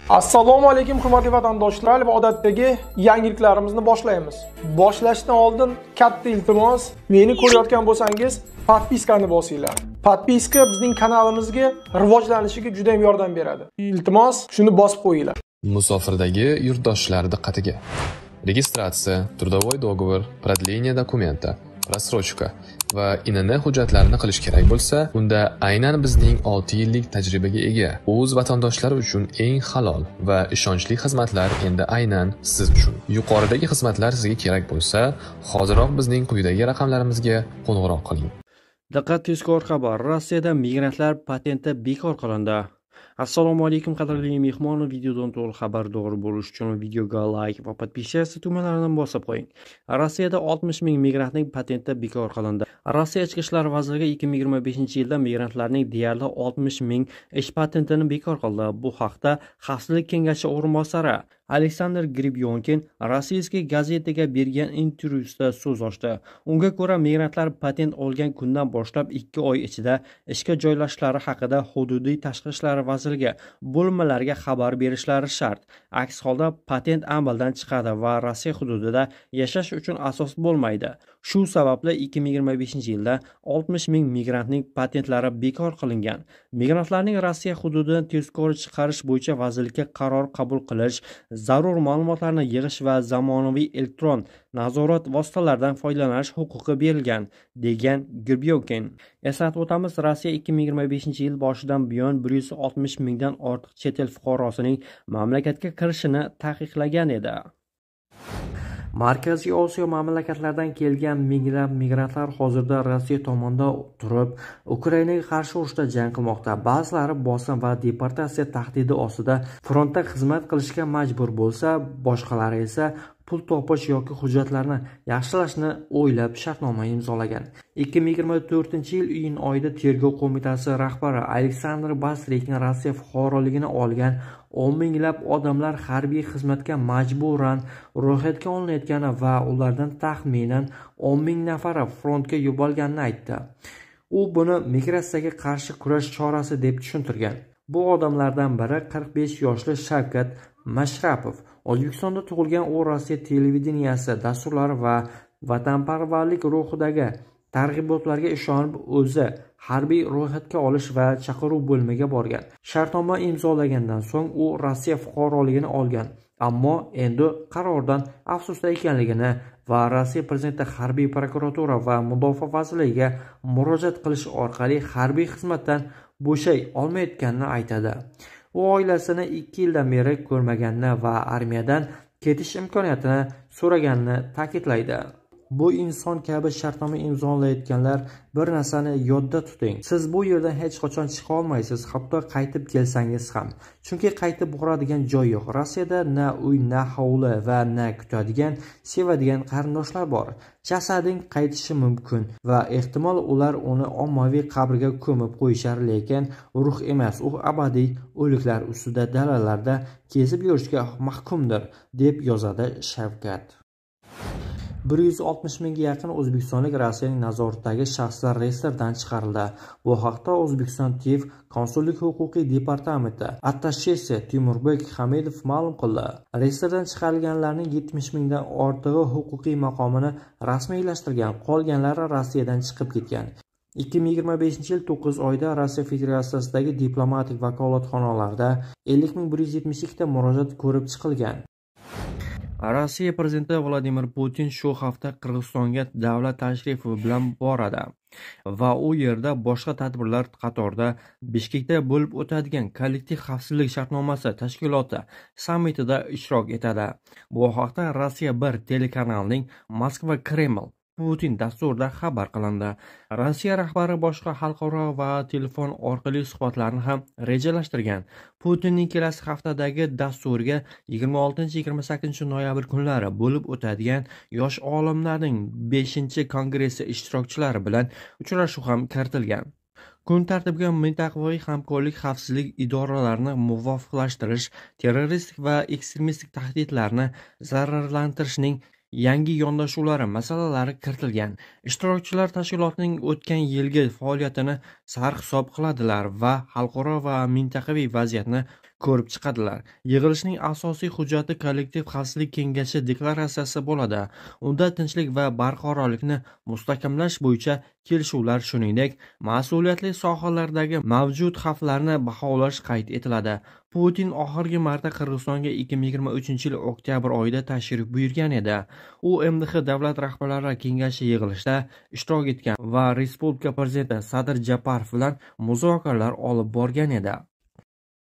Assalomu alaykum hurmatli vatandoshlar va odatdagi yangiliklarimizni boshlaymiz. Boshlashdan oldin katta iltimos, meni ko'rayotgan bo'lsangiz, podpiskani bosinglar. Podpiska bizning kanalimizga rivojlanishiga juda ham yordam beradi. Iltimos, shuni bosib qo'yinglar. Musofirdagi yurtdoshlar diqqatiga. Registratsiya, трудовой договор, продление документа, рассрочка va INN hujjatlarini qilish kerak bo'lsa, unda aynan bizning 6 yillik tajribaga ega o'z vatandoshlari uchun eng halol va ishonchli xizmatlar endi aynan siz uchun. Yuqoridagi xizmatlar sizga kerak bo'lsa, hoziroq bizning quyidagi raqamlarimizga qo'ng'iroq qiling. Diqqat, tezkor xabar. Rossiyada migrantlar patenti bekor qilindi. Assalomu alaykum qadrli mehmon, videodan to'liq xabardor bo'lish uchun videoga like va podpiskatsiya tugmalarini bosib qo'ying. Rossiyada 60 ming migrantning patenti bekor qilindi. Rossiya Ichki ishlar vazirligi 2025-yilda migrantlarning deyarli 60 ming ish patentini bekor qildi. Bu haqda Xavfsizlik kengashi o'rinbosari Aleksandr Gribyonkin Rossiyskiy gazetaga bergan intervyusida so'z ochdi. Unga ko'ra, migrantlar patent olgan kundan boshlab 2 oy ichida ishga joylashishlari haqida hududiy tashqi ishlar vazirligi bo'linmalariga xabar berishlari shart. Aks holda patent amaldan chiqadi va Rossiya hududida yashash uchun asos bo'lmaydi. Shu sababli 2025-yilda 60 ming migrantning patentlari bekor qilingan. Migrantlarning Rossiya hududidan tezkor chiqarish bo'yicha vazirlikka qaror qabul qilish, zarur ma'lumotlarni yig'ish va zamonaviy elektron nazorat vositalaridan foydalanish huquqi berilgan, degan Gribyonkin. Eslatib o'tamiz, Rossiya 2025-yil boshidan buyon 160 mingdan ortiq chet el fuqarosining mamlakatga kirishini taqiqlagan edi. Markaziy Osiyo mamlakatlaridan kelgan minglab migrantlar hozirda Rossiya tomonda turib, Ukrainaga qarshi urushda jang qilmoqda. Ba'zilari bosim va deportatsiya tahdidi ostida frontda xizmat qilishga majbur bo'lsa, boshqalari esa pul topish yoki hujjatlarni yaxshilashni o'ylab shartnoma imzolagan. 2024-yil iyun oyida Tergov qo'mitasi rahbari Aleksandr Basrekning Rossiya fuqaroligini olgan 10 minglab odamlar harbiy xizmatga majburan ro'yxatga olinayotgani va ulardan taxminan 10 ming nafari frontga yuborilganini aytdi. U buni migratsiyaga qarshi kurash chorasi deb tushuntirgan. Bu odamlardan biri 45 yoshli Shavkat Mashrapov. O'zbekistonda tug'ilgan u Rossiya televideniyasi dasturlari va vatanparvarlik ruhidagi targ'ibotlarga ishonib o'zi harbiy ro'yxatga olish va chaqiruv bo'limiga borgan. Shartnoma imzolagandan so'ng u Rossiya fuqaroligini olgan, ammo endi qarordan afsusda ekanligini va Rossiya prezidenti harbiy prokuratura va mudofaa vazirligiga murojaat qilish orqali harbiy xizmatdan bo'shay olmayotganini aytadi. U oilasini 2 yildan beri ko'rmaganini va armiyadan ketish imkoniyatini so'raganini ta'kidlaydi. Bu inson kabi shartnoma imzolayotganlar bir narsani yodda tuting. Siz bu yerdan hech qachon chiqa olmaysiz, hatto qaytib kelsangiz ham. Chunki qaytib boradigan joy yo'q. Rossiyada na uy, na hovli va na kutadigan, sevadigan qarindoshlar bor. Jasading qaytishi mumkin va ehtimol ular uni ommaviy qabrga ko'mib qo'yishar, lekin ruh emas, u abadiy o'liklar ustida dalalarda kezib yurishga mahkumdir, deb yozadi Shavkat. 160 mingga yaqin o'zbekistonlik Rossiyaning nazoratidagi shaxslar reyestrdan chiqarildi. Bu haqda O'zbekiston TIV konsullik huquqiy departamenti attashesi Timurbek Hamidov ma'lum qildi. Reyestrdan chiqarilganlarning 70 mingdan ortig'i huquqiy maqomini rasmiylashtirgan, qolganlari Rossiyadan chiqib ketgan. 2025-yil 9 oyda Rossiya Federatsiyasidagi diplomatik vakolatxonalarda 50.172 ta murojaat ko'rib chiqilgan. Rossiya prezidenti Vladimir Putin shu hafta Qirg'izistonga davlat tashrifi bilan boradi va u yerda boshqa tadbirlar qatorida Bishkekda bo'lib o'tadigan kollektiv xavfsizlik shartnomasi tashkiloti sammitida ishtirok etadi. Bu haqda Rossiya 1 telekanalining Moskva Kreml Putin dasturida xabar qilindi. Rossiya rahbari boshqa xalqaro va telefon orqali suhbatlarni ham rejalashtirgan. Putinning kelasi haftadagi dasturiga 26-28 noyabr kunlari bo'lib o'tadigan yosh olimlarning 5-kongressi ishtirokchilari bilan uchrashuv ham kiritilgan. Kun tartibiga mintaqaviy hamkorlik, xavfsizlik idoralarini muvofiqlashtirish, terroristik va ekstremistik tahdidlarni zararlantirishning yangi yondashuvlari masalalari kiritilgan. Ishtirokchilar tashkilotning o'tgan yilgi faoliyatini sarhisob qiladilar va xalqaro va mintaqaviy vaziyatni ko'rib chiqadilar. Yig'ilishning asosiy hujjati kollektiv xavfsizlik kengashi deklaratsiyasi bo'ladi. Unda tinchlik va barqarorlikni mustahkamlash bo'yicha kelishuvlar, shuningdek, mas'uliyatli sohalardagi mavjud xavflarni baholash qayd etiladi. Putin oxirgi marta Qirg'izistonga 2023-yil oktyabr oyida tashrif buyurgan edi. U MDH davlat rahbarlari kengashi yig'ilishida ishtirok etgan va respublika prezidenti Sadir Japarov bilan muzokaralar olib borgan edi.